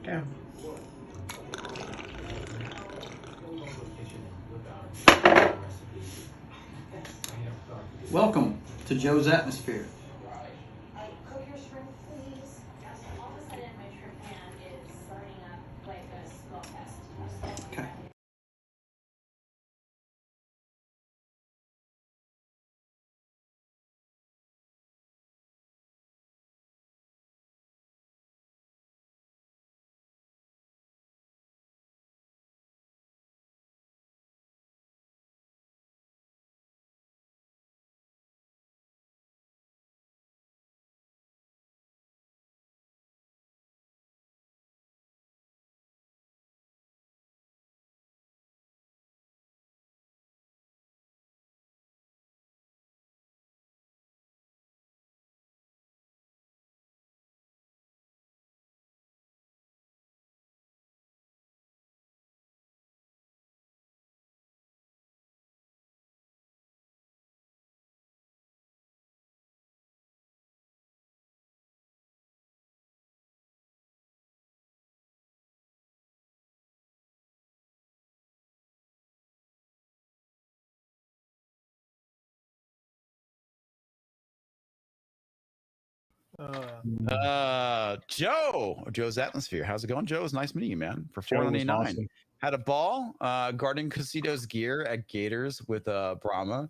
Yeah. Welcome to Joe's Atmosphere. Cook your shrimp, please. All of a sudden, my shrimp pan is burning up like a smoke fest. Okay. Joe's Atmosphere. How's it going, Joe? It's nice meeting you, man. For Joe was $4.99. awesome. Had a ball. Guarding Casitos gear at Gators with Brahma.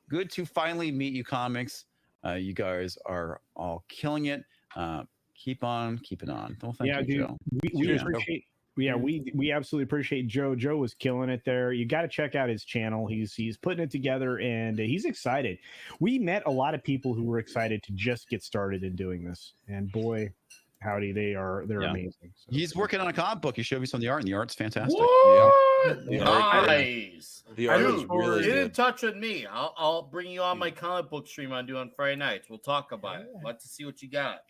Good to finally meet you, comics. You guys are all killing it. Keep on keeping on. Well, thank you, dude, Joe. we Cheers, appreciate. Yeah, we absolutely appreciate Joe. Joe was killing it there. You got to check out his channel. He's putting it together and he's excited. We met a lot of people who were excited to just get started in doing this, and boy, howdy, they're amazing. So, He's working on a comic book. He showed me some of the art, and the art's fantastic. What? Yeah. Nice. The art is really Get in good. touch with me. I'll bring you on my comic book stream I do on Friday nights. We'll talk about it. Let's see what you got.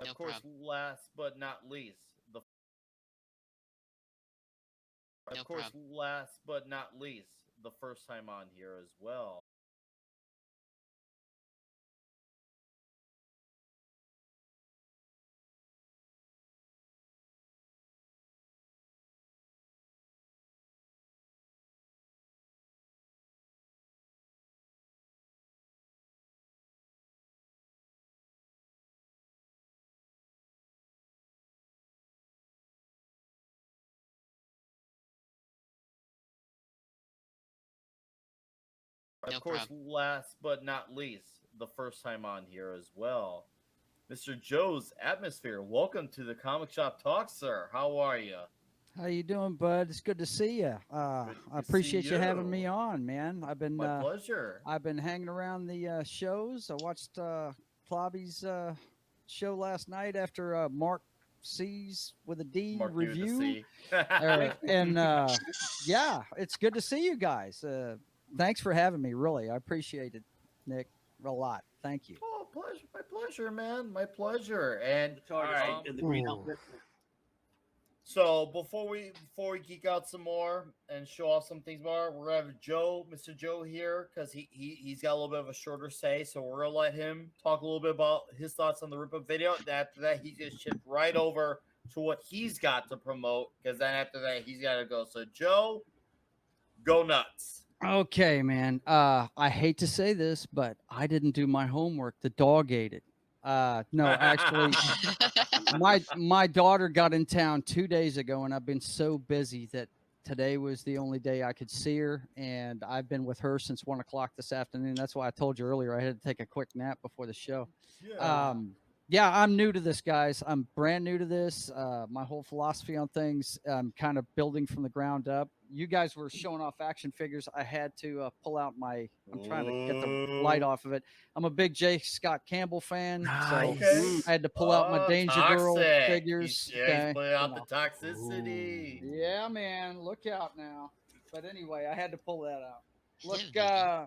Of course, last but not least, the first time on here as well. Of course, last but not least, the first time on here as well, Mr. Joe's Atmosphere. Welcome to the Comic Shop Talk, sir. How are you? How you doing, bud? It's good to see you. I appreciate you having me on, man. My pleasure. I've been hanging around the shows. I watched Plobby's show last night after Mark C's with a D Mark review. And yeah, it's good to see you guys. Thanks for having me. Really, I appreciate it, Nick, a lot. Thank you. Oh, pleasure. My pleasure, man. My pleasure. And all right. So before we geek out some more and show off some things more, we're gonna have Joe, Mr. Joe here, because he's got a little bit of a shorter say. So we're gonna let him talk a little bit about his thoughts on the rip up video. And after that, he's gonna shift right over to what he's got to promote, because then after that he's gotta go. So Joe, go nuts. Okay, man. I hate to say this, but I didn't do my homework. The dog ate it. No, actually, my daughter got in town 2 days ago, and I've been so busy that today was the only day I could see her, and I've been with her since 1 o'clock this afternoon. That's why I told you earlier I had to take a quick nap before the show. Yeah, I'm new to this, guys. I'm brand new to this. My whole philosophy on things, I'm kind of building from the ground up. you guys were showing off action figures. I had to pull out my. I'm trying to get the light off of it. I'm a big J. Scott Campbell fan, so Okay. I had to pull out my Danger Girl Toxic. figures. He's Okay, putting out you know. the toxicity. Yeah, man, look out now. But anyway, I had to pull that out. Look, Yeah,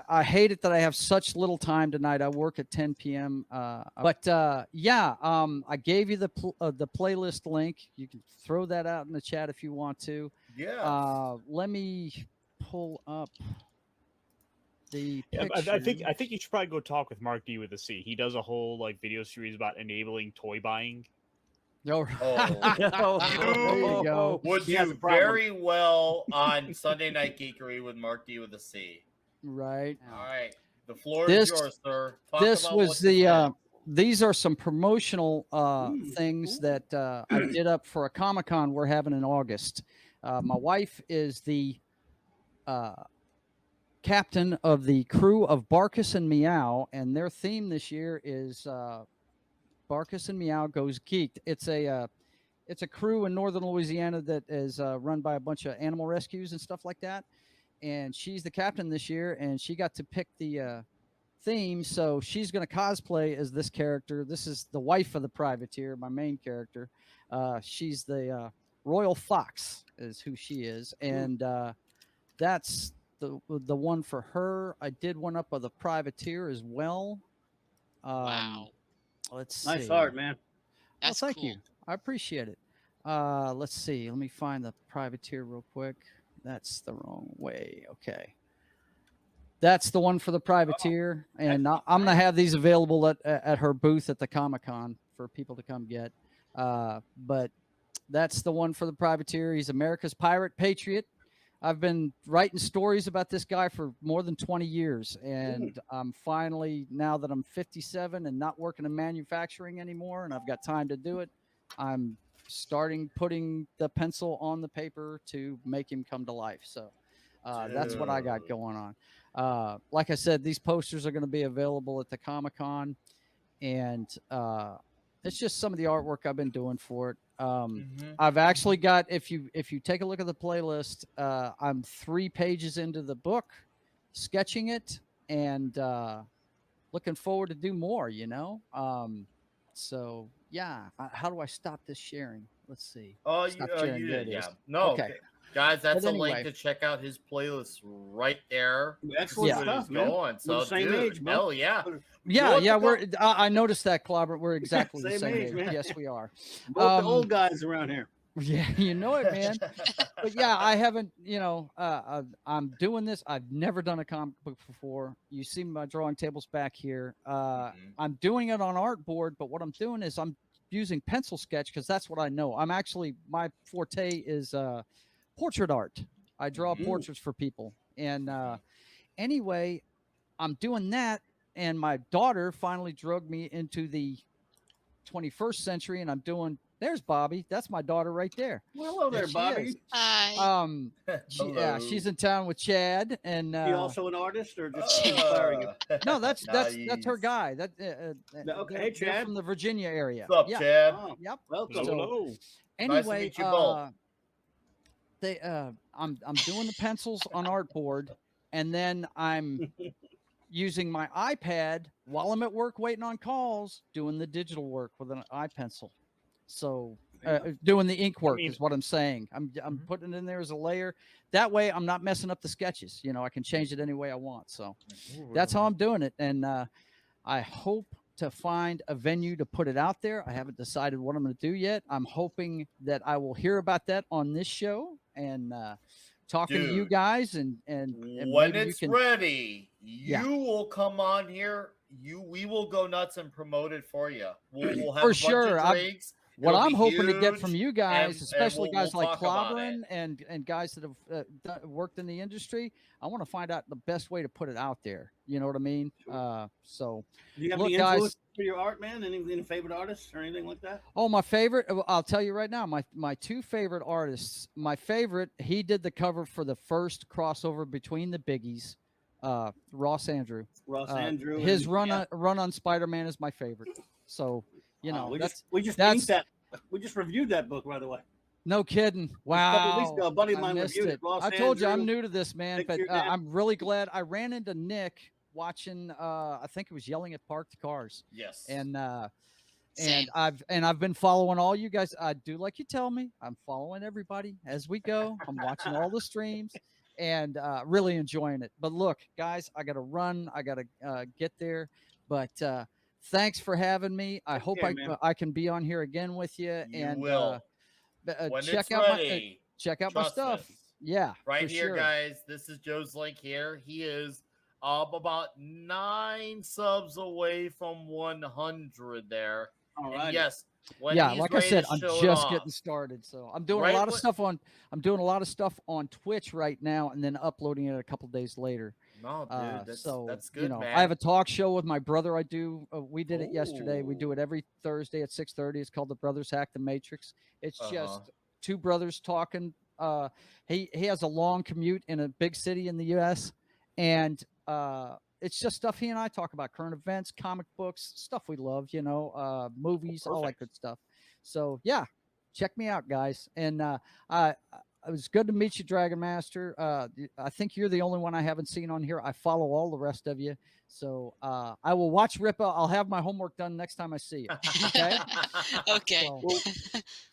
I hate it that I have such little time tonight. I work at 10 p.m. But yeah, I gave you the playlist link. You can throw that out in the chat if you want to. Yeah. Let me pull up the Yeah, picture. I think you should probably go talk with Mark D with a C. He does a whole like video series about enabling toy buying. Oh, Oh. there you go. Would He has do a problem. very well on Sunday Night Geekery with Mark D with a C. Right. All right. The floor This- is yours, sir. Talk This about was what you the did. these are some promotional things that I did up for a Comic-Con we're having in August. My wife is the captain of the crew of Barkus and Meow, and their theme this year is Barkus and Meow Goes Geeked. It's a crew in northern Louisiana that is run by a bunch of animal rescues and stuff like that. And she's the captain this year, and she got to pick the theme. So she's going to cosplay as this character. This is the wife of the privateer, my main character. She's the Royal Fox is who she is. And that's the one for her. I did one up of the privateer as well. Wow. Let's see. Nice art, man. That's well, thank cool. you. I appreciate it. Let's see. Let me find the privateer real quick. That's the wrong way. Okay. That's the one for the privateer. And I'm going to have these available at her booth at the Comic-Con for people to come get. But that's the one for the privateer. He's America's pirate patriot. I've been writing stories about this guy for more than 20 years. And I'm finally, now that I'm 57 and not working in manufacturing anymore, and I've got time to do it, I'm starting putting the pencil on the paper to make him come to life. So that's what I got going on. Like I said, these posters are going to be available at the Comic-Con, and it's just some of the artwork I've been doing for it. I've actually got, if you take a look at the playlist, I'm 3 pages into the book, sketching it, and looking forward to do more, you know? So yeah, how do I stop this sharing? Let's see. Oh, Stop you sharing. There did, it yeah. is. No, Okay. guys, that's But a link anyway. to check out his playlist right there. Excellent Yeah. stuff, He's man. going. So, We're the same dude, age, bro. hell yeah. Yeah, what yeah, the I noticed that, Clobber. We're exactly the Same same age, age. man. Yes, we are. Both the old guys around here. Yeah, you know it, man. But yeah, I haven't, I'm doing this. I've never done a comic book before. You see my drawing tables back here. I'm doing it on artboard, but what I'm doing is I'm using pencil sketch because that's what I know. My forte is portrait art. I draw portraits for people. And anyway, I'm doing that. And my daughter finally drugged me into the 21st century, and I'm doing. There's Bobby. That's my daughter right there. Well, hello there, she Bobby. is. Hi. Hello. She's in town with Chad, and You also an artist or just inspiring you? no, that's her Nice. guy. Okay, They're Chad. from the Virginia area. What's up, yeah. Chad? Oh, Yep. welcome. So, Nice to anyway, meet you both. I'm doing the pencils on artboard, and then I'm using my iPad while I'm at work waiting on calls, doing the digital work with an iPencil. So doing the ink work is what I'm saying. I'm putting it in there as a layer. That way I'm not messing up the sketches. I can change it any way I want. So that's how I'm doing it. And I hope to find a venue to put it out there. I haven't decided what I'm going to do yet. I'm hoping that I will hear about that on this show and talking to you Dude, guys and when maybe it's you can, ready, Yeah. you will come on here. We will go nuts and promote it for you. We'll have For a bunch sure. of drinks. what It'll I'm be hoping to get huge, from you guys, and especially we'll guys like talk about Clobbering and guys that have worked in the industry, I want to find out the best way to put it out there. You know what I mean? So Do you have look, any guys. influence for your art, man? Any favorite artists or anything like that? Oh, my favorite. I'll tell you right now. My 2 favorite artists. My favorite. He did the cover for the first crossover between the Biggies. Ross Andrew. Ross Andrew. His and- run yeah. run on Spider-Man is my favorite. So We that's just that's- inked that. We just reviewed that book, by the way. No kidding. A couple of weeks Wow. ago, a buddy of I mine missed reviewed it. it. Ross I told you I'm Andrew, new to this, man, Nick but Furyk. I'm really glad I ran into Nick watching. I think it was Yelling at Parked Cars, Yes. and Same. I've been following all you guys. I do like you tell me. I'm following everybody as we go. I'm watching all the streams and really enjoying it. But look, guys, I got to run. I got to get there. But thanks for having me. I hope care, man. I can be on here again with you. You and will. When check it's out my ready, check out my trust stuff. us. Yeah, Right for here, sure. guys. This is Joe's link here. He is about 9 subs away from 100 there. All And right. yes, when Yeah, he's like I ready said, to I'm show it just off. getting started. So I'm doing Right a lot of when- stuff on Twitch right now and then uploading it a couple days later. No, dude, that's good, you know, man. I have a talk show with my brother. I do. We did it yesterday. We Ooh. do it every Thursday at 6:30. It's called The Brothers Hack the Matrix. It's Uh-huh. just two brothers talking. He has a long commute in a big city in the U.S. and it's just stuff he and I talk about: current events, comic books, stuff we love. You know, movies, all that Perfect. good stuff. So yeah, check me out, guys. And it was good to meet you, Dragon Master. I think you're the only one I haven't seen on here. I follow all the rest of you. So I will watch Ripa. I'll have my homework done next time I see you. Okay. Okay. So, Well,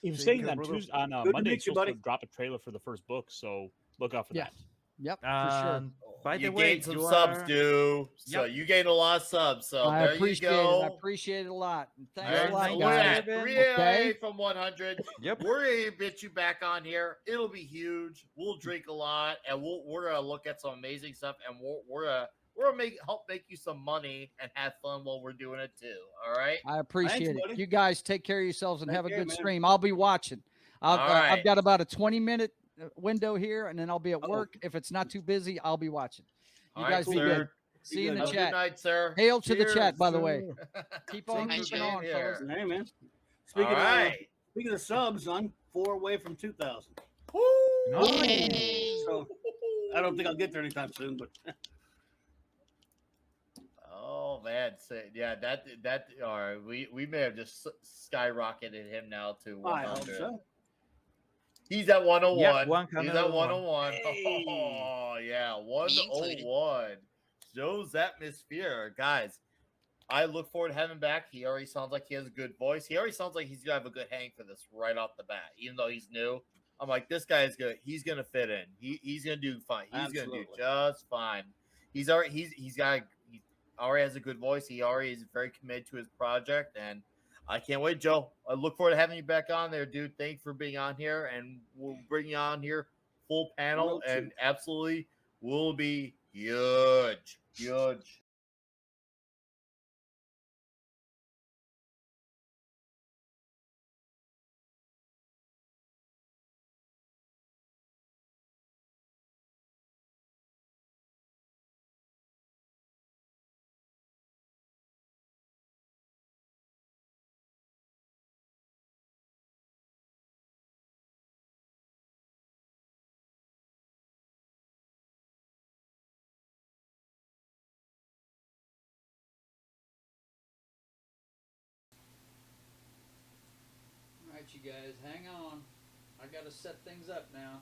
he was saying that Tuesday, on Good to Monday, meet he's you, supposed to buddy. drop a trailer for the first book, so look out for Yeah. that. yep, for sure. By you the way, gained some you subs, are- dude. So Yep. you gained a lot of subs. So I there you appreciate go. it. I appreciate it a lot. And thanks There's a lot, no guys. at Ben. 3 Okay. from 100. Yep. We're gonna get you back on here. It'll be huge. We'll drink a lot, and we're gonna look at some amazing stuff, and we're gonna help make you some money and have fun while we're doing it too. All right. I appreciate buddy. it. You guys take care of yourselves and Take have a care, good man. stream. I'll be watching. All right. I've got about a 20-minute window here, and then I'll be at Oh. work. If it's not too busy, I'll be watching. You All right, guys be sir. good. See you in good. the Have a chat. good night, sir. Hail to the chat, Cheers. by the way. Keep on Hi, keeping Joe. on, fellas. Hey, man. All Speaking right. speaking of subs, I'm 4 away from 2,000. Yay. So I don't think I'll get there anytime soon, but Oh man, so, yeah, that all right. We may have just skyrocketed him now to I hope 100. so. He's at 101. Yeah, He's at 101. Hey. Oh yeah, included. 101. Joe's atmosphere, guys. I look forward to having him back. He already sounds like he has a good voice. He already sounds like he's gonna have a good hang for this right off the bat. Even though he's new, I'm like, this guy is good. He's gonna fit in. He's gonna do fine. He's gonna do Absolutely. just fine. He already has a good voice. He already is very committed to his project, and I can't wait, Joe. I look forward to having you back on there, dude. Thanks for being on here, and we'll bring you on here full panel, Will and too. absolutely will be huge. All right, you guys, hang on. I got to set things up now.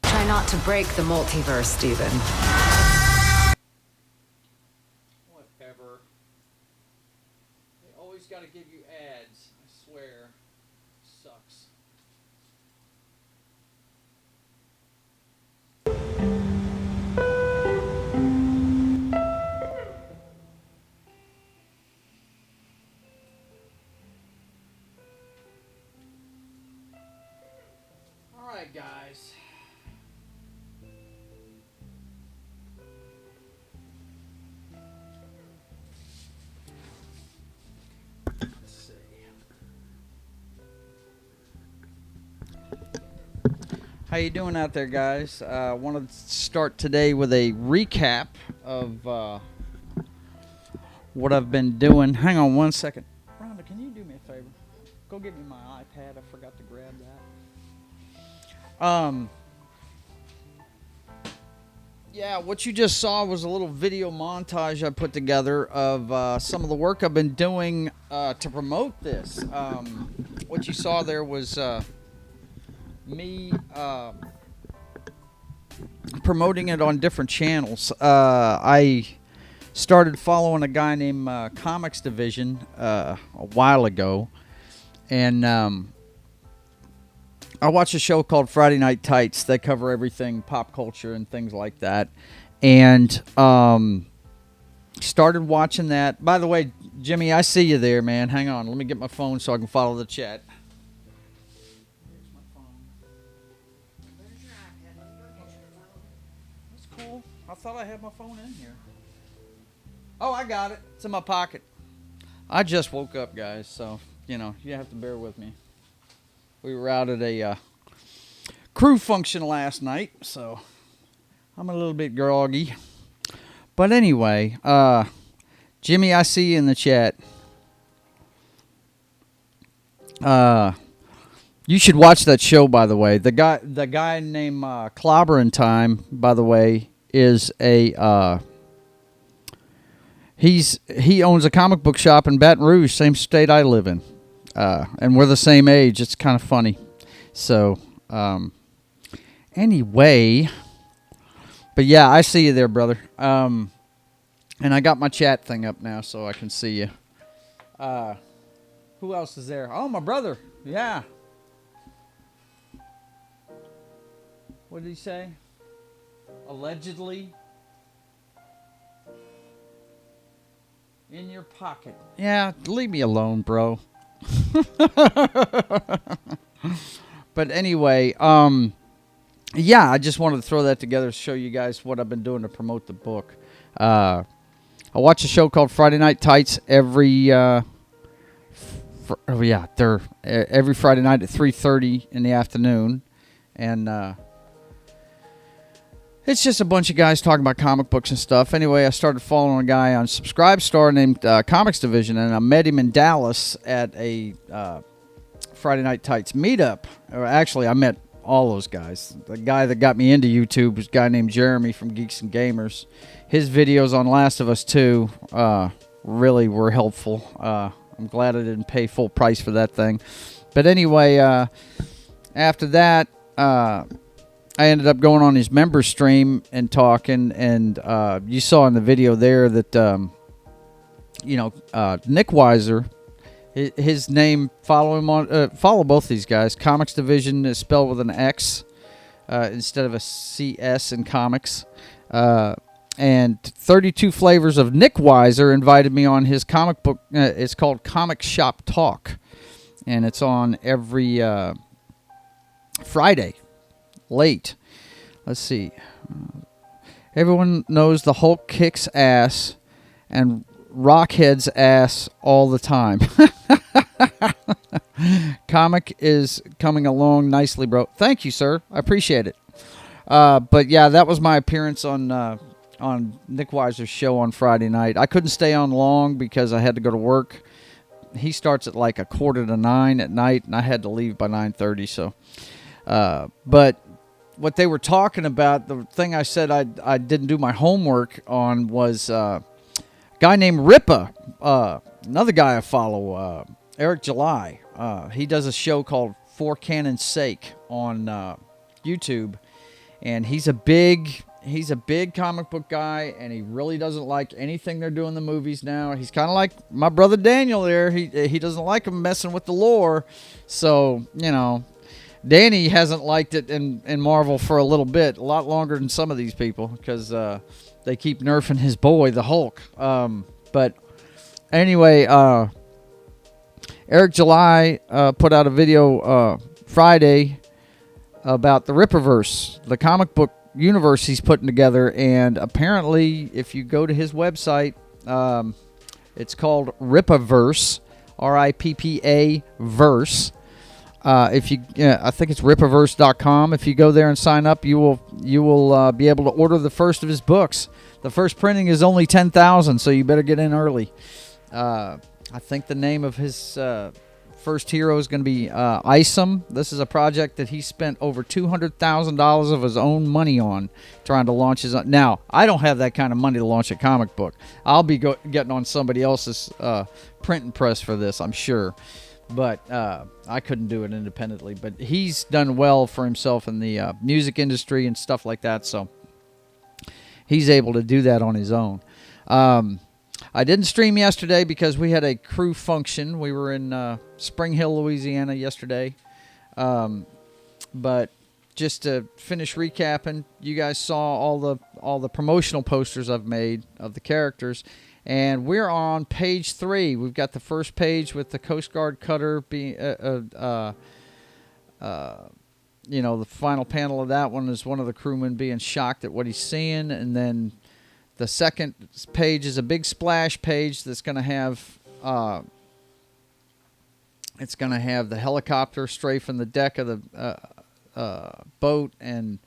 Try not to break the multiverse, Steven. Whatever. They always got to give you ads. I swear. Sucks. All right, guys. How you doing out there, guys? I want to start today with a recap of what I've been doing. Hang on one second. Rhonda, can you do me a favor? Go get me my iPad. I forgot to grab that. Yeah, what you just saw was a little video montage I put together of some of the work I've been doing to promote this. What you saw there was me promoting it on different channels. I started following a guy named Comics Division a while ago, and I watch a show called Friday Night Tights. They cover everything pop culture and things like that, and started watching that. By the way, Jimmy, I see you there, man. Hang on, let me get my phone so I can follow the chat. Here's my phone. There's your iPad. Let me go get your phone. That's cool. I thought I had my phone in here. Oh, I got it. It's in my pocket. I just woke up, guys, so, you know, you have to bear with me. We were out at a crew function last night, so I'm a little bit groggy. But anyway, Jimmy, I see you in the chat. You should watch that show, by the way. The guy named Clobberin' Time, by the way, is a he owns a comic book shop in Baton Rouge, same state I live in, and we're the same age. It's kind of funny. So anyway, but yeah, I see you there, brother. And I got my chat thing up now, so I can see you. Who else is there? Oh, my brother. Yeah. What did he say? Allegedly. In your pocket. Yeah, leave me alone, bro. But anyway, yeah, I just wanted to throw that together to show you guys what I've been doing to promote the book. I watch a show called Friday Night Tights every every Friday night at 3:30 in the afternoon, and it's just a bunch of guys talking about comic books and stuff. Anyway, I started following a guy on Subscribestar named Comics Division, and I met him in Dallas at a Friday Night Tights meetup. Or actually, I met all those guys. The guy that got me into YouTube was a guy named Jeremy from Geeks and Gamers. His videos on Last of Us 2 really were helpful. I'm glad I didn't pay full price for that thing. But anyway, after that, I ended up going on his member stream and talking, and you saw in the video there that, Nick Weiser, his name, follow him on, follow both these guys. Comics Division is spelled with an X instead of a CS in comics. And 32 Flavors of Nick Weiser invited me on his comic book. It's called Comic Shop Talk, and it's on every Friday. Late. Let's see. Everyone knows the Hulk kicks ass and Rockhead's ass all the time. Comic is coming along nicely, bro. Thank you, sir. I appreciate it. But yeah, that was my appearance on Nick Weiser's show on Friday night. I couldn't stay on long because I had to go to work. He starts at like 8:45 at night, and I had to leave by 9:30. So, but what they were talking about, the thing I said I didn't do my homework on was a guy named Rippa, another guy I follow, Eric July. He does a show called For Canon's Sake on YouTube, and he's a big comic book guy, and he really doesn't like anything they're doing in the movies now. He's kind of like my brother Daniel there. He doesn't like them messing with the lore, so, you know, Danny hasn't liked it in Marvel for a little bit, a lot longer than some of these people, because they keep nerfing his boy, the Hulk. But anyway, Eric July put out a video Friday about the Rippaverse, the comic book universe he's putting together, and apparently, if you go to his website, it's called Rippaverse, RIPPA verse. if you, I think it's ripaverse.com. If you go there and sign up, you will be able to order the first of his books. The first printing is only 10,000, so you better get in early. I think the name of his first hero is going to be Isom. This is a project that he spent over $200,000 of his own money on trying to launch his own. Now, I don't have that kind of money to launch a comic book. I'll be getting on somebody else's printing press for this, I'm sure. But I couldn't do it independently. But he's done well for himself in the music industry and stuff like that, so he's able to do that on his own. I didn't stream yesterday because we had a crew function. We were in Spring Hill, Louisiana yesterday. But just to finish recapping, you guys saw all the promotional posters I've made of the characters. And we're on page 3. We've got the first page with the Coast Guard cutter being, the final panel of that one is one of the crewmen being shocked at what he's seeing. And then the second page is a big splash page that's going to have, the helicopter strafing the deck of the boat and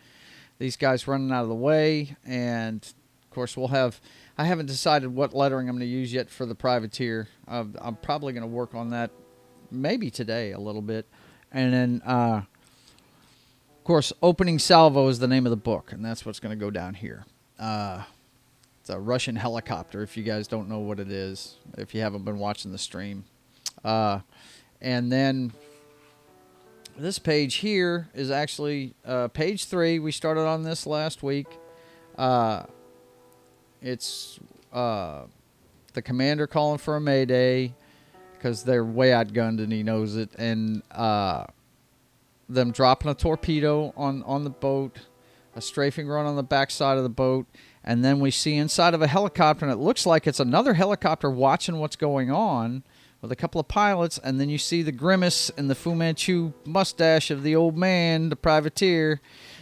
these guys running out of the way. And, of course, we'll have... I haven't decided what lettering I'm going to use yet for the privateer. I'm probably going to work on that maybe today a little bit. And then, of course, Opening Salvo is the name of the book, and that's what's going to go down here. It's a Russian helicopter, if you guys don't know what it is, if you haven't been watching the stream. And then this page here is actually page 3. We started on this last week. It's the commander calling for a mayday because they're way outgunned and he knows it. And them dropping a torpedo on the boat, a strafing run on the backside of the boat. And then we see inside of a helicopter, and it looks like it's another helicopter watching what's going on with a couple of pilots. And then you see the grimace and the Fu Manchu mustache of the old man, the privateer.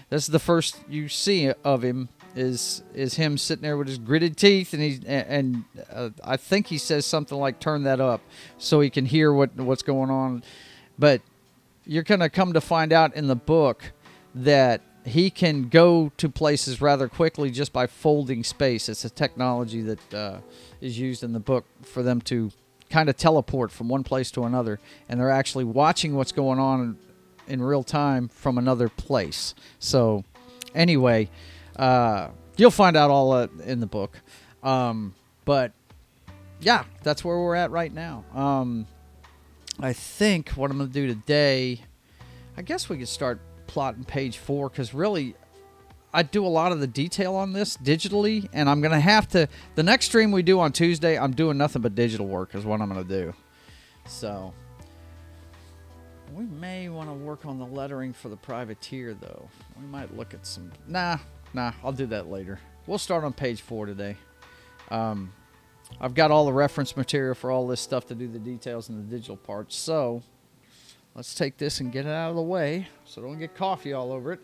This is the first you see of him. Is him sitting there with his gritted teeth, and I think he says something like "turn that up" so he can hear what's going on. But you're gonna come to find out in the book that he can go to places rather quickly just by folding space. It's a technology that is used in the book for them to kind of teleport from one place to another, and they're actually watching what's going on in real time from another place. So, anyway. You'll find out all in the book. But, yeah, that's where we're at right now. I think what I'm going to do today, I guess we could start plotting page 4, because really, I do a lot of the detail on this digitally, and I'm going to have to, the next stream we do on Tuesday, I'm doing nothing but digital work is what I'm going to do. So, we may want to work on the lettering for the privateer, though. We might look at some, Nah, I'll do that later. We'll start on page 4 today. I've got all the reference material for all this stuff to do the details and the digital parts. So let's take this and get it out of the way so don't get coffee all over it.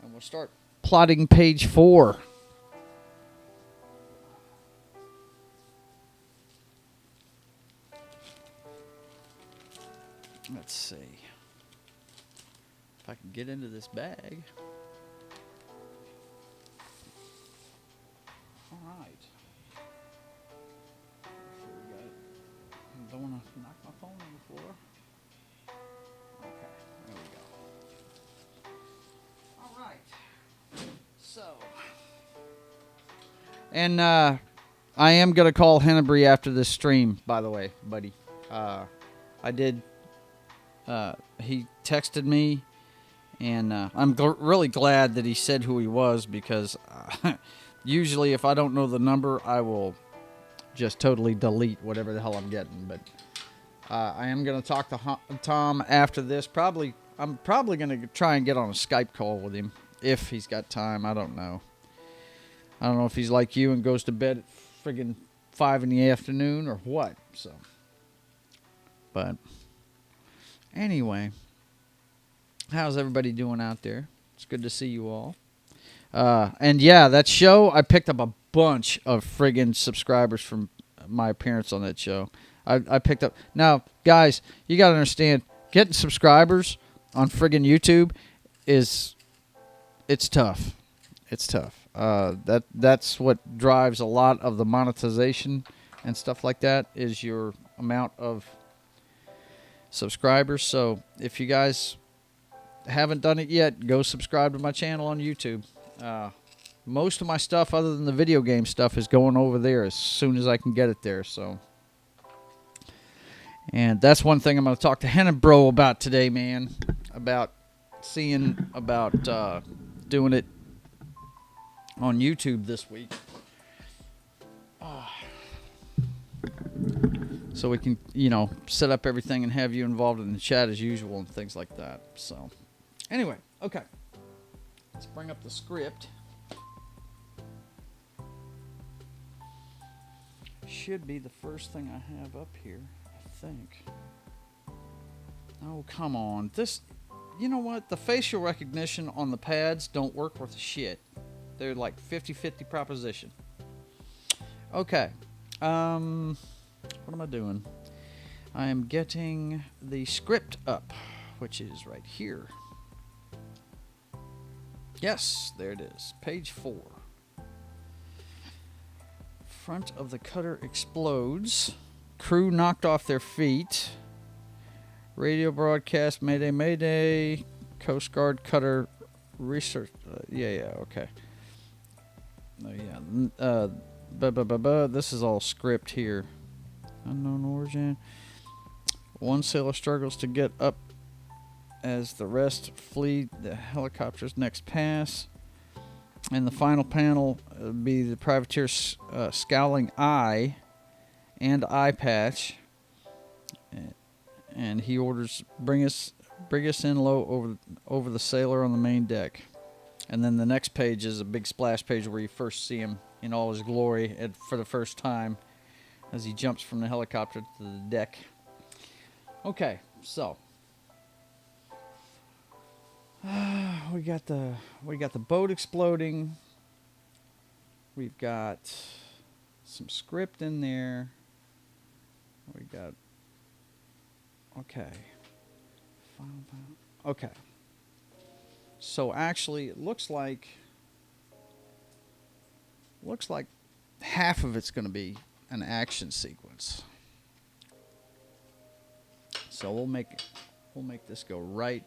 And we'll start plotting page 4. Let's see if I can get into this bag. All right. Sure we got it. I don't want to knock my phone on the floor. Okay, there we go. All right. So, and I am gonna call Hennebree after this stream. By the way, buddy, I did. He texted me, and I'm really glad that he said who he was, because usually if I don't know the number, I will just totally delete whatever the hell I'm getting. But I am going to talk to Tom after this. I'm probably going to try and get on a Skype call with him if he's got time. I don't know. I don't know if he's like you and goes to bed at friggin' 5 in the afternoon or what. So, but anyway, how's everybody doing out there? It's good to see you all. And yeah, that show, I picked up a bunch of friggin' subscribers from my appearance on that show. I picked up. Now, guys, you got to understand, getting subscribers on friggin' YouTube it's tough. It's tough. That's what drives a lot of the monetization and stuff like that is your amount of subscribers. So if you guys haven't done it yet, go subscribe to my channel on YouTube. Most of my stuff other than the video game stuff is going over there as soon as I can get it there. So, and that's one thing I'm going to talk to Henna Bro about today, man, about seeing about doing it on YouTube this week. So we can, set up everything and have you involved in the chat as usual and things like that. So, anyway, okay. Let's bring up the script. Should be the first thing I have up here, I think. Oh, come on. This, you know what? The facial recognition on the pads don't work worth a shit. They're like 50-50 proposition. Okay. What am I doing? I am getting the script up, which is right here. Yes, there it is. Page 4. Front of the cutter explodes. Crew knocked off their feet. Radio broadcast, Mayday, Mayday. Coast Guard cutter research. Okay. Oh, yeah. This is all script here. Unknown origin. One sailor struggles to get up as the rest flee the helicopter's next pass. And the final panel would be the privateer's scowling eye and eye patch. And he orders, bring us in low over the sailor on the main deck. And then the next page is a big splash page where you first see him in all his glory for the first time as he jumps from the helicopter to the deck. Okay, so we got the boat exploding. We've got some script in there. We got okay. So actually, it looks like half of it's going to be an action sequence. So we'll make this go right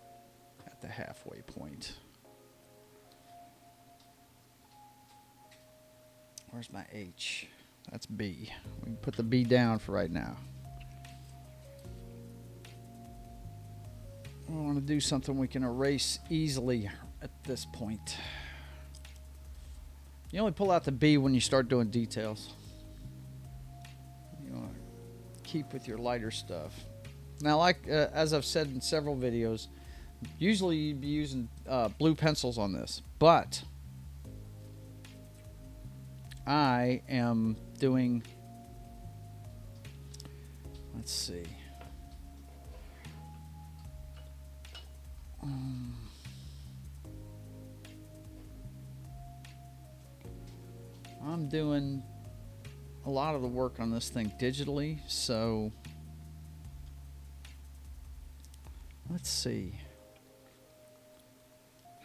at the halfway point. Where's my H? That's B. We can put the B down for right now. I want to do something we can erase easily at this point. You only pull out the B when you start doing details. You want to keep with your lighter stuff. Now, like as I've said in several videos, usually you'd be using blue pencils on this, but I am doing, let's see. I'm doing a lot of the work on this thing digitally, so let's see.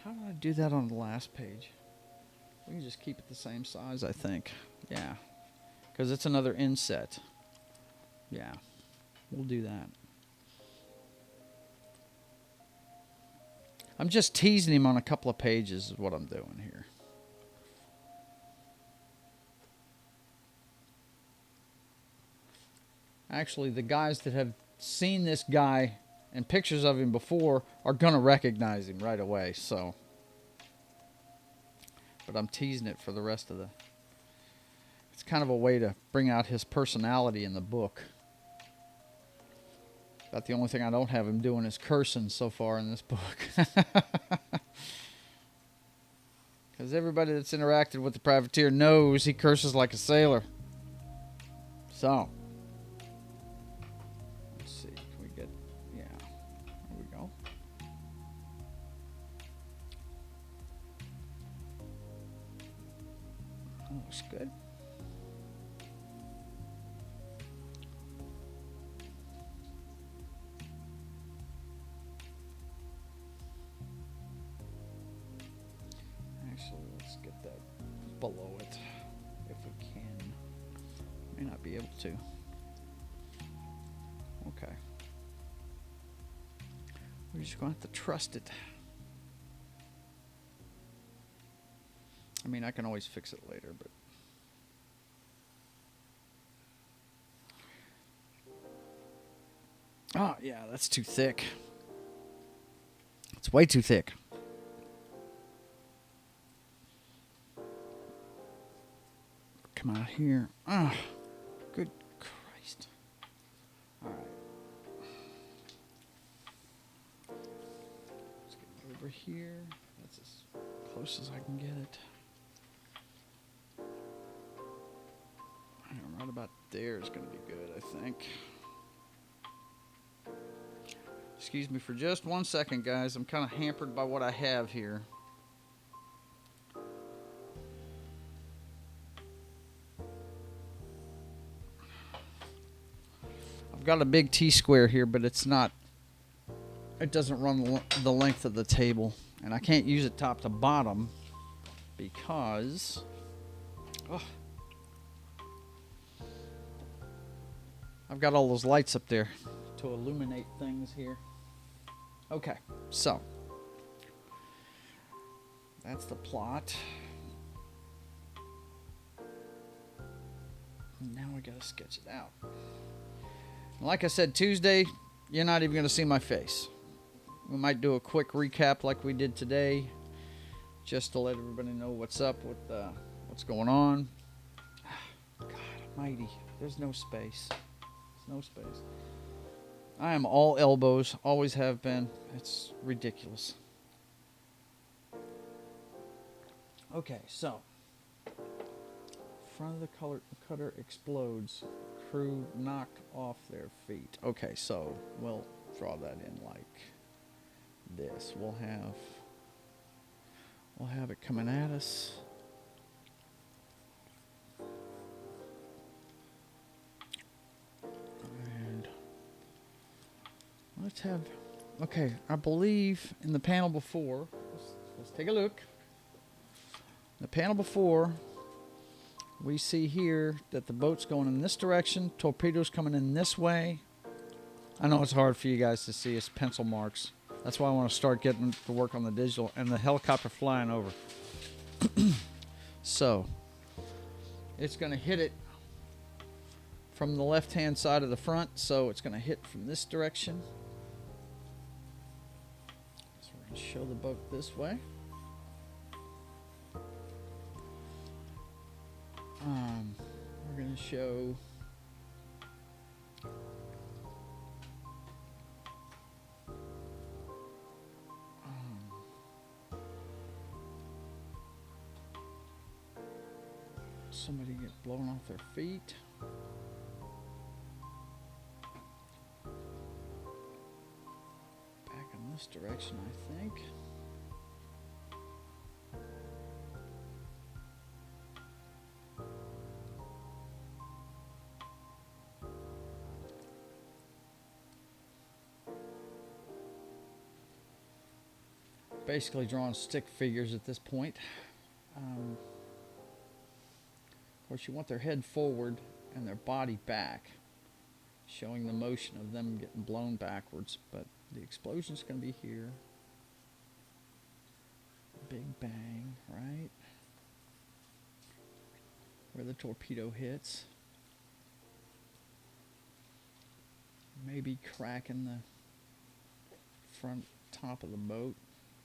How did I do that on the last page? We can just keep it the same size, I think. Yeah, because it's another inset. Yeah, we'll do that. I'm just teasing him on a couple of pages is what I'm doing here. Actually, the guys that have seen this guy and pictures of him before are going to recognize him right away, so. But I'm teasing it for the rest of the. It's kind of a way to bring out his personality in the book. About the only thing I don't have him doing is cursing so far in this book. Because everybody that's interacted with the privateer knows he curses like a sailor. So. Let's see. Can we get. Yeah. There we go. That looks good. below it if we can. May not be able to. Okay. We're just going to have to trust it. I mean, I can always fix it later, but... Oh, yeah, that's too thick. It's way too thick. Come out here. Ah, good Christ. All right. Let's get it over here. That's as close as I can get it. And right about there is going to be good, I think. Excuse me for just 1 second, guys. I'm kind of hampered by what I have here. I've got a big T-square here, but it's not... It doesn't run the length of the table. And I can't use it top to bottom because... Oh, I've got all those lights up there to illuminate things here. Okay, so that's the plot. Now we gotta sketch it out. Like I said, Tuesday, you're not even gonna see my face. We might do a quick recap like we did today, just to let everybody know what's up with what's going on. God almighty, there's no space. No space. I am all elbows, always have been. It's ridiculous. Okay, so front of the cutter explodes. Crew knocked off their feet. Okay, so we'll draw that in like this. We'll have it coming at us. Let's have, okay, I believe in the panel before, let's take a look. The panel before, we see here that the boat's going in this direction, torpedoes coming in this way. I know it's hard for you guys to see, it's pencil marks. That's why I want to start getting to work on the digital, and the helicopter flying over. So, it's going to hit it from the left-hand side of the front, so it's going to hit from this direction. Show the boat this way. We're going to show somebody get blown off their feet. Back in this direction, I think. Basically drawing stick figures at this point. Of course, you want their head forward and their body back, showing the motion of them getting blown backwards, but the explosion's going to be here. Big bang, right? Where the torpedo hits. Maybe cracking the front top of the boat.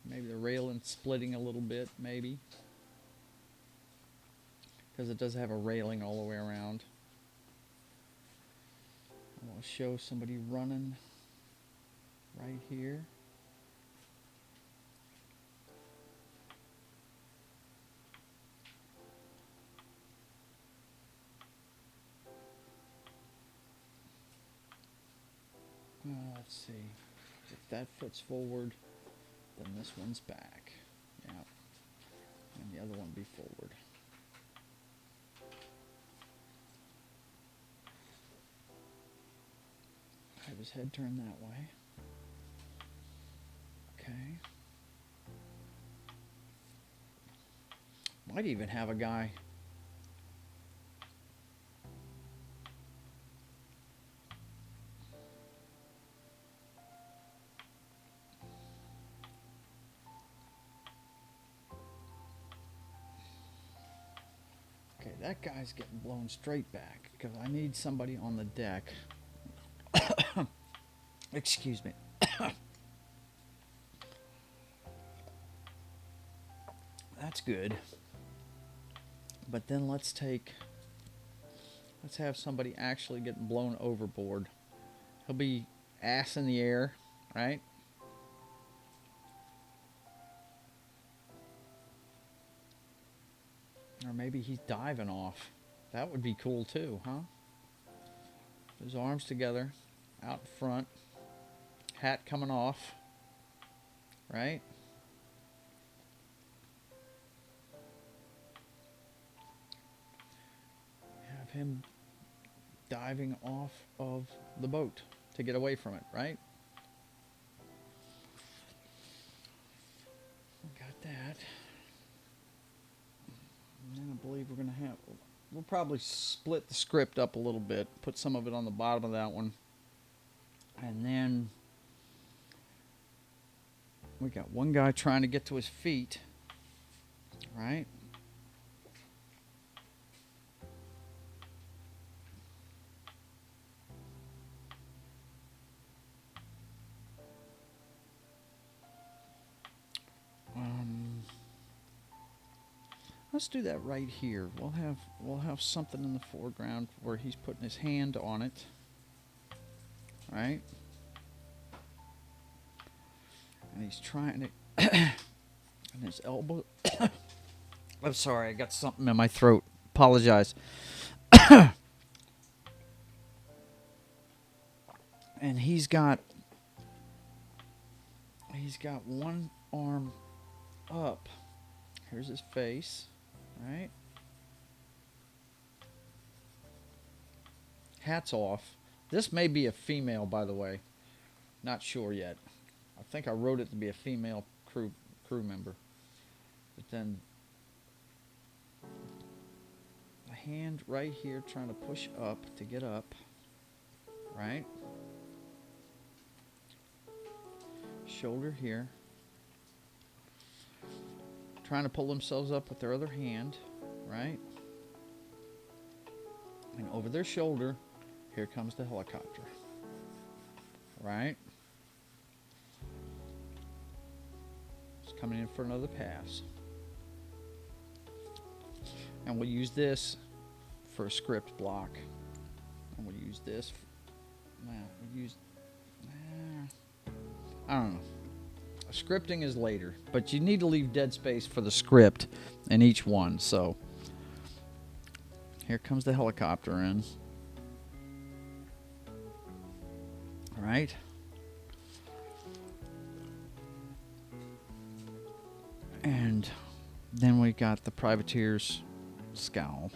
Maybe the railing splitting a little bit, maybe. Because it does have a railing all the way around. I want to show somebody running right here. Let's see. If that foot's forward, then this one's back. Yeah. And the other one be forward. Have his head turned that way. Okay. Might even have a guy. Okay, that guy's getting blown straight back because I need somebody on the deck. Excuse me. That's good. But then let's have somebody actually get blown overboard. He'll be ass in the air, right? Or maybe he's diving off. That would be cool too, huh? His arms together, out in front, hat coming off, right? Have him diving off of the boat to get away from it, right? Got that. And then I believe we'll probably split the script up a little bit, put some of it on the bottom of that one. And then we got one guy trying to get to his feet, right? Let's do that right here. We'll have something in the foreground where he's putting his hand on it, right? And he's trying to, and his elbow. I'm sorry, I got something in my throat. Apologize. And he's got one arm up. Here's his face, right? Hats off. This may be a female, by the way. Not sure yet. I think I wrote it to be a female crew member. But then the hand right here trying to push up to get up, right? Shoulder here. Trying to pull themselves up with their other hand, right? And over their shoulder, here comes the helicopter, right? It's coming in for another pass. And we'll use for a script block. And we'll use this. I don't know. Scripting is later, but you need to leave dead space for the script in each one. So here comes the helicopter in. All right. And then we got the privateer's scowl.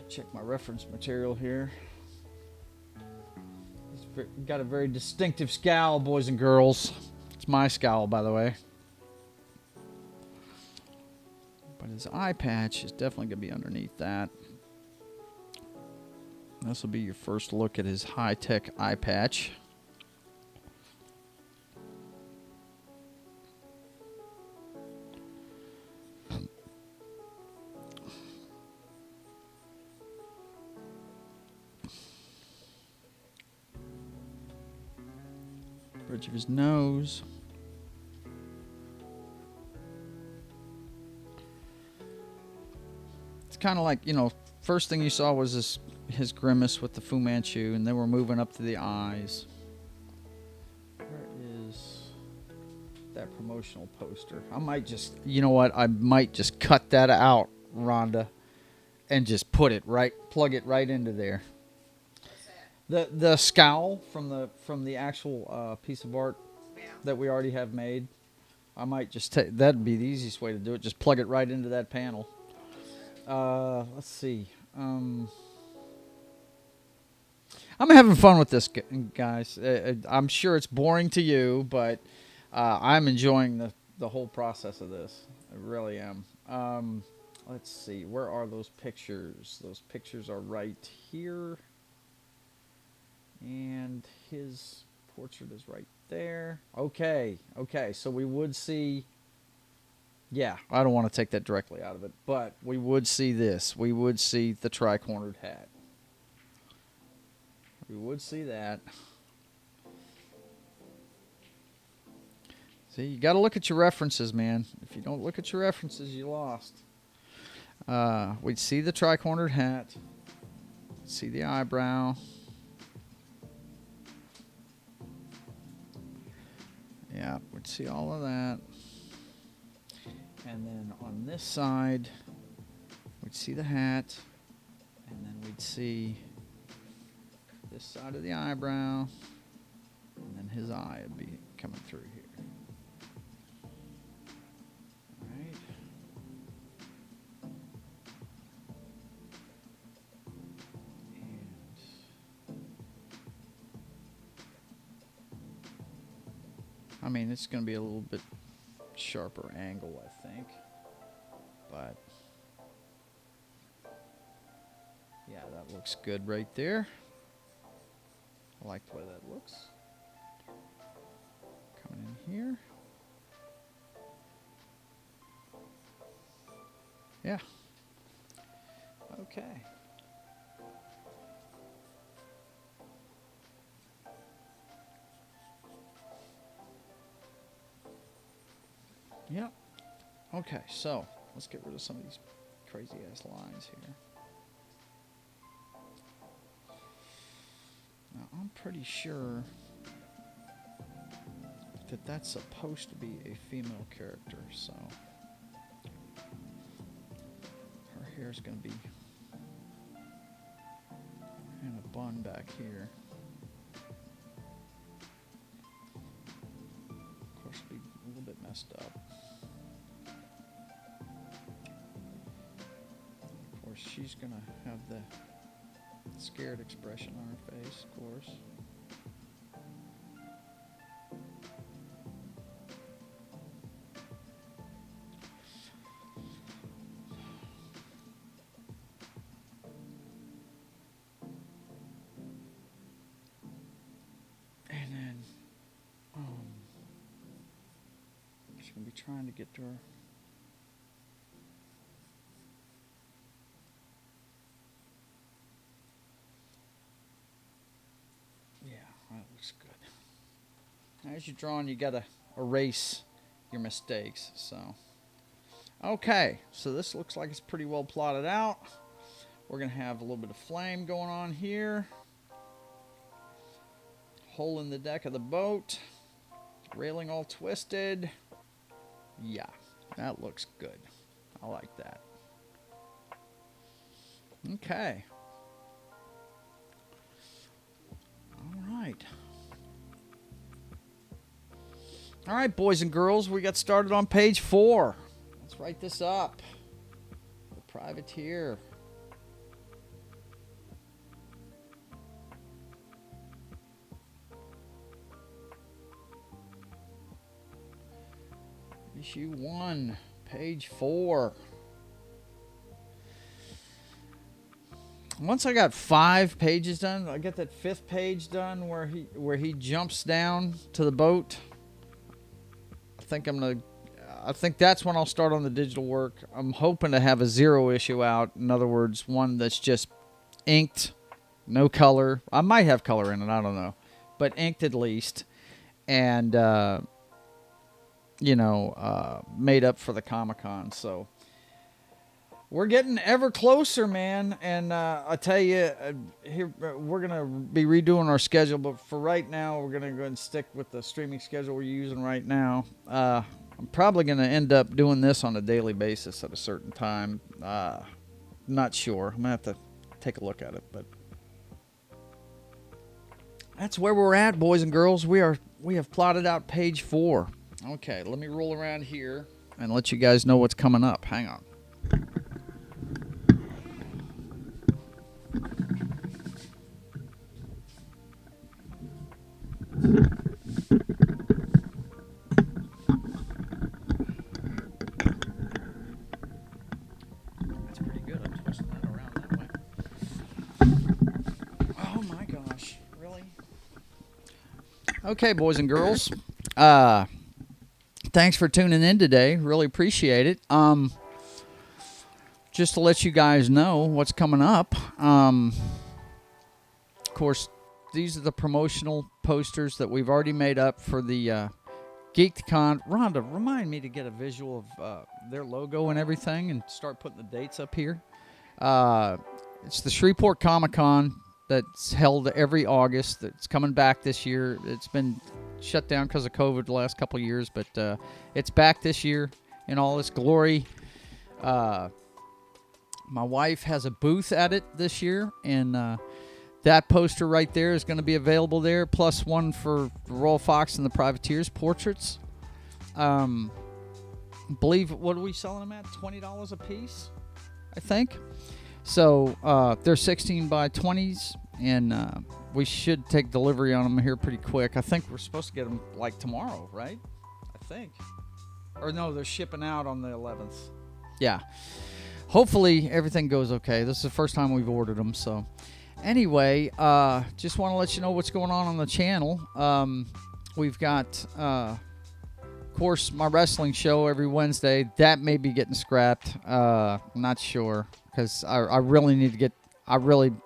Check my reference material here. It's got a very distinctive scowl, boys and girls. It's my scowl, by the way. But his eye patch is definitely going to be underneath that. This will be your first look at his high-tech eye patch. Bridge of his nose. It's kind of like, first thing you saw was his grimace with the Fu Manchu, and then we're moving up to the eyes. Where is that promotional poster? I might just, I might just cut that out, Rhonda, and just plug it right into there. The scowl from the actual piece of art that we already have made. I might just that'd be the easiest way to do it. Just plug it right into that panel. Let's see. I'm having fun with this, guys. I'm sure it's boring to you, but I'm enjoying the whole process of this. I really am. Let's see. Where are those pictures? Those pictures are right here. And his portrait is right there. Okay. Okay. So we would see... Yeah, I don't want to take that directly out of it, but we would see this. We would see the tri-cornered hat. We would see that. See, you got to look at your references, man. If you don't look at your references, you lost. We'd see the tri-cornered hat. See the eyebrow. Yeah, we'd see all of that. And then on this side, we'd see the hat. And then we'd see this side of the eyebrow. And then his eye would be coming through here. Alright. I mean, it's going to be a little bit sharper angle, I think. But yeah, that looks good right there. I like the way that looks. Coming in here. Yeah. Okay. Yep. Okay, so let's get rid of some of these crazy ass lines here. Now I'm pretty sure that that's supposed to be a female character, so her hair is going to be in a bun back here. Of course, it'll be a little bit messed up. Of course, she's going to have the scared expression on her face, of course. And then, she's going to be trying to get to her. That looks good. As you're drawing, you got to erase your mistakes. So, okay. So this looks like it's pretty well plotted out. We're going to have a little bit of flame going on here. Hole in the deck of the boat. Railing all twisted. Yeah, that looks good. I like that. Okay. All right, boys and girls, we got started on page 4. Let's write this up. The privateer. Issue 1, page 4. Once I got 5 pages done, I got that 5th page done where he jumps down to the boat. I think that's when I'll start on the digital work. I'm hoping to have a 0 issue out. In other words, one that's just inked, no color. I might have color in it, I don't know, but inked at least, and made up for the Comic-Con. So we're getting ever closer, man. And I tell you, here we're gonna be redoing our schedule, but for right now, we're gonna go ahead and stick with the streaming schedule we're using right now. I'm probably gonna end up doing this on a daily basis at a certain time. Not sure. I'm gonna have to take a look at it, but that's where we're at, boys and girls. We have plotted out page 4. Okay, let me roll around here and let you guys know what's coming up. Hang on. Okay, boys and girls. Thanks for tuning in today. Really appreciate it. Just to let you guys know what's coming up. Of course, these are the promotional posters that we've already made up for the Geek'd Con. Rhonda, remind me to get a visual of their logo and everything and start putting the dates up here. It's the Shreveport Comic Con that's held every August. It's coming back this year. It's been shut down because of COVID the last couple of years, but it's back this year in all its glory. My wife has a booth at it this year, and that poster right there is going to be available there, plus one for Royal Fox and the Privateers portraits. Believe, what are we selling them at? $20 a piece, I think. So they're 16 by 20s, and we should take delivery on them here pretty quick. I think we're supposed to get them like tomorrow, right? I think. Or no, they're shipping out on the 11th. Yeah. Hopefully everything goes okay. This is the first time we've ordered them, so... Anyway, just want to let you know what's going on the channel. We've got, of course, my wrestling show every Wednesday. That may be getting scrapped. I'm not sure, because I really need to get... I'm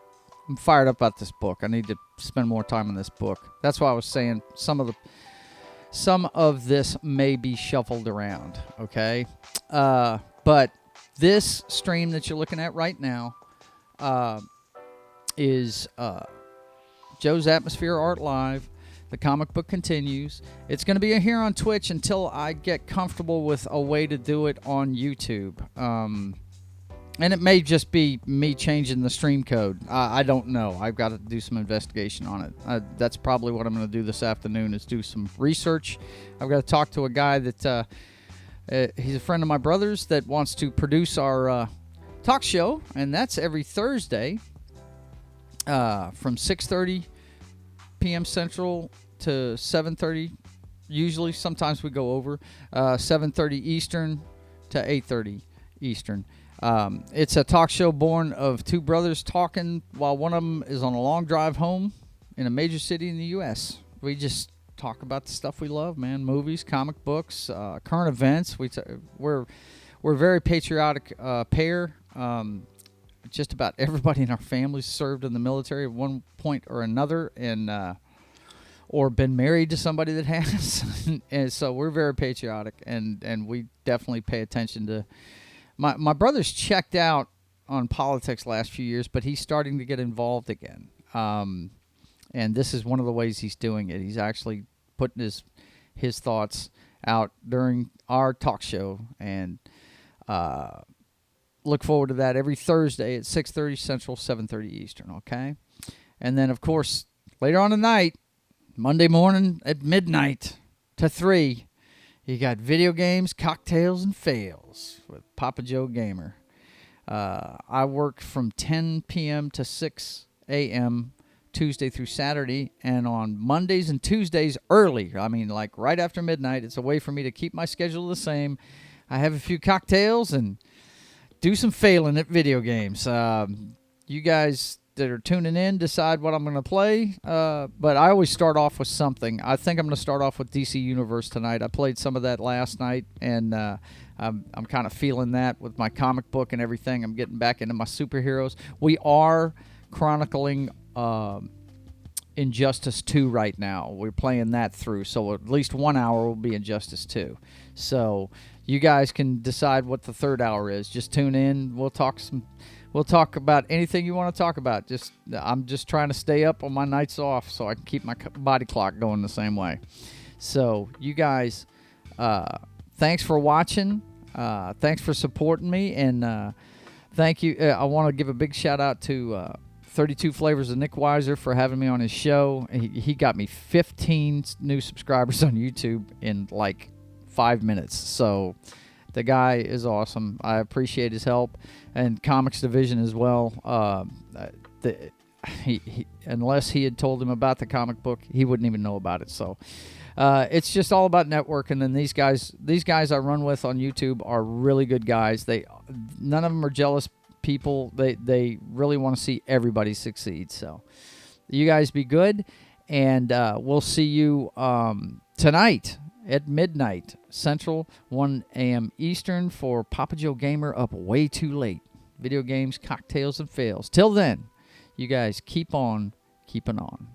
fired up about this book. I need to spend more time on this book. That's why I was saying some of this may be shuffled around, okay? But this stream that you're looking at right now... is Joe's Atmosphere Art Live. The comic book continues. It's going to be here on Twitch until I get comfortable with a way to do it on YouTube. And it may just be me changing the stream code. I don't know. I've got to do some investigation on it. That's probably what I'm going to do this afternoon, is do some research. I've got to talk to a guy that he's a friend of my brother's that wants to produce our talk show, and that's every Thursday. From 6:30 p.m. Central to 7:30. Usually, sometimes we go over 7:30 Eastern to 8:30 Eastern. It's a talk show born of two brothers talking while one of them is on a long drive home in a major city in the U.S. We just talk about the stuff we love, man. Movies, comic books, current events. We're a very patriotic pair. Just about everybody in our family served in the military at one point or another, and or been married to somebody that has. And so we're very patriotic, and we definitely pay attention to... My brother's checked out on politics last few years, but he's starting to get involved again. And this is one of the ways he's doing it. He's actually putting his thoughts out during our talk show, and... look forward to that every Thursday at 6:30 Central, 7:30 Eastern, okay? And then, of course, later on tonight, Monday morning at midnight to 3, you got video games, cocktails, and fails with Papa Joe Gamer. I work from 10 p.m. to 6 a.m. Tuesday through Saturday, and on Mondays and Tuesdays early, I mean, like right after midnight. It's a way for me to keep my schedule the same. I have a few cocktails and do some failing at video games. You guys that are tuning in decide what I'm going to play, but I always start off with something. I think I'm going to start off with DC Universe tonight. I played some of that last night, and I'm kind of feeling that with my comic book and everything. I'm getting back into my superheroes. We are chronicling Injustice 2 right now. We're playing that through, so at least 1 hour will be Injustice 2. So you guys can decide what the third hour is. Just tune in. We'll talk about anything you want to talk about. I'm just trying to stay up on my nights off so I can keep my body clock going the same way. So you guys, thanks for watching. Thanks for supporting me, and thank you. I want to give a big shout out to 32 Flavors of Nick Weiser for having me on his show. He got me 15 new subscribers on YouTube in like 5 minutes. So the guy is awesome. I appreciate his help, and Comics Division as well. Unless he had told him about the comic book, he wouldn't even know about it. So it's just all about networking. And these guys I run with on YouTube are really good guys. None of them are jealous people. They really want to see everybody succeed. So you guys be good. And we'll see you tonight at midnight Central, 1 a.m. Eastern for Papa Joe Gamer Up Way Too Late. Video games, cocktails, and fails. Till then, you guys keep on keeping on.